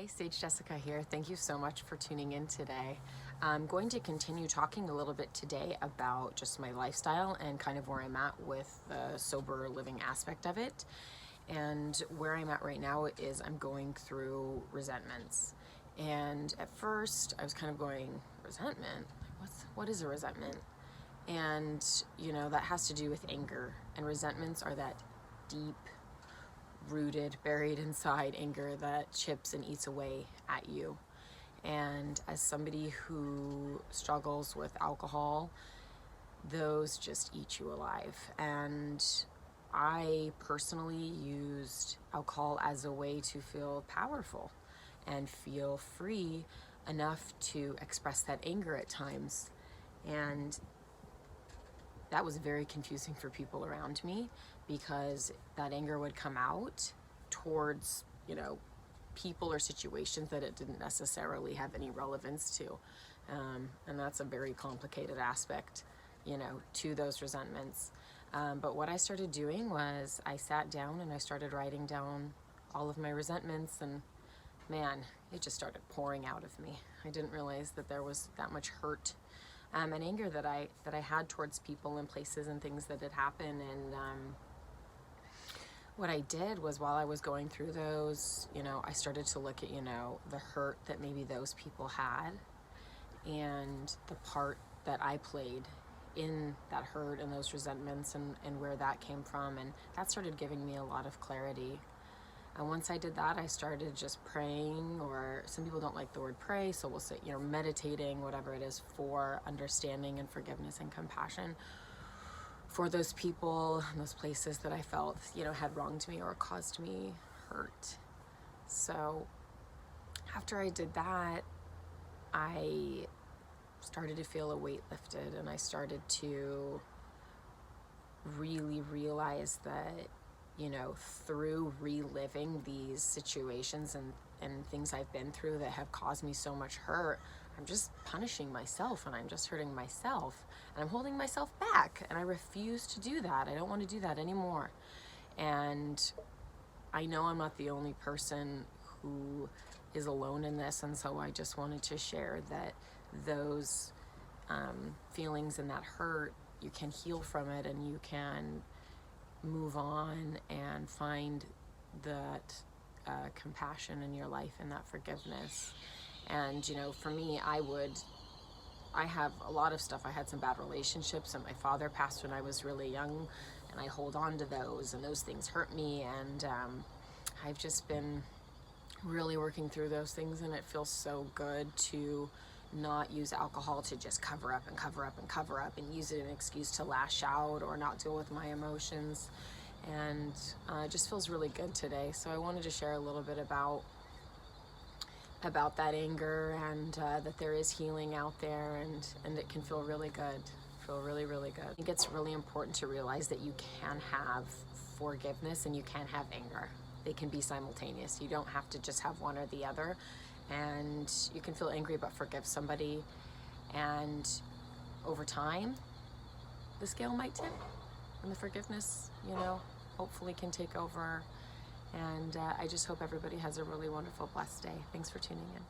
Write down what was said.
Hi, Sage Jessica here. Thank you so much for tuning in today. I'm going to continue talking a little bit today about just my lifestyle and kind of where I'm at with the sober living aspect of it. And where I'm at right now is I'm going through resentments. And at first I was kind of going, resentment? What is a resentment? And that has to do with anger, and resentments are that deep rooted, buried inside anger that chips and eats away at you. And as somebody who struggles with alcohol, those just eat you alive. And I personally used alcohol as a way to feel powerful and feel free enough to express that anger at times. And that was very confusing for people around me, because that anger would come out towards, people or situations that it didn't necessarily have any relevance to. And that's a very complicated aspect, to those resentments. But what I started doing was I sat down and I started writing down all of my resentments, and man, it just started pouring out of me. I didn't realize that there was that much hurt and anger that I had towards people and places and things that had happened. And what I did was, while I was going through those, I started to look at, the hurt that maybe those people had and the part that I played in that hurt and those resentments, and where that came from. And that started giving me a lot of clarity. And once I did that, I started just praying, or some people don't like the word pray, so we'll say, meditating, whatever it is, for understanding and forgiveness and compassion for those people, those places that I felt, had wronged me or caused me hurt. So after I did that, I started to feel a weight lifted, and I started to really realize that, through reliving these situations and things I've been through that have caused me so much hurt, I'm just punishing myself, and I'm just hurting myself, and I'm holding myself back, and I refuse to do that. I don't want to do that anymore. And I know I'm not the only person who is alone in this, and so I just wanted to share that those feelings and that hurt, you can heal from it, and you can move on and find that compassion in your life and that forgiveness. And for me, I have a lot of stuff. I had some bad relationships, and my father passed when I was really young, and I hold on to those, and those things hurt me. And I've just been really working through those things, and it feels so good to not use alcohol to just cover up and cover up and cover up and use it as an excuse to lash out or not deal with my emotions. And it just feels really good today. So I wanted to share a little bit about that anger, and that there is healing out there, and it can feel really good, really, really good. I think it's really important to realize that you can have forgiveness and you can have anger. They can be simultaneous. You don't have to just have one or the other. And you can feel angry but forgive somebody, and over time the scale might tip, and the forgiveness, hopefully can take over. And I just hope everybody has a really wonderful, blessed day. Thanks for tuning in.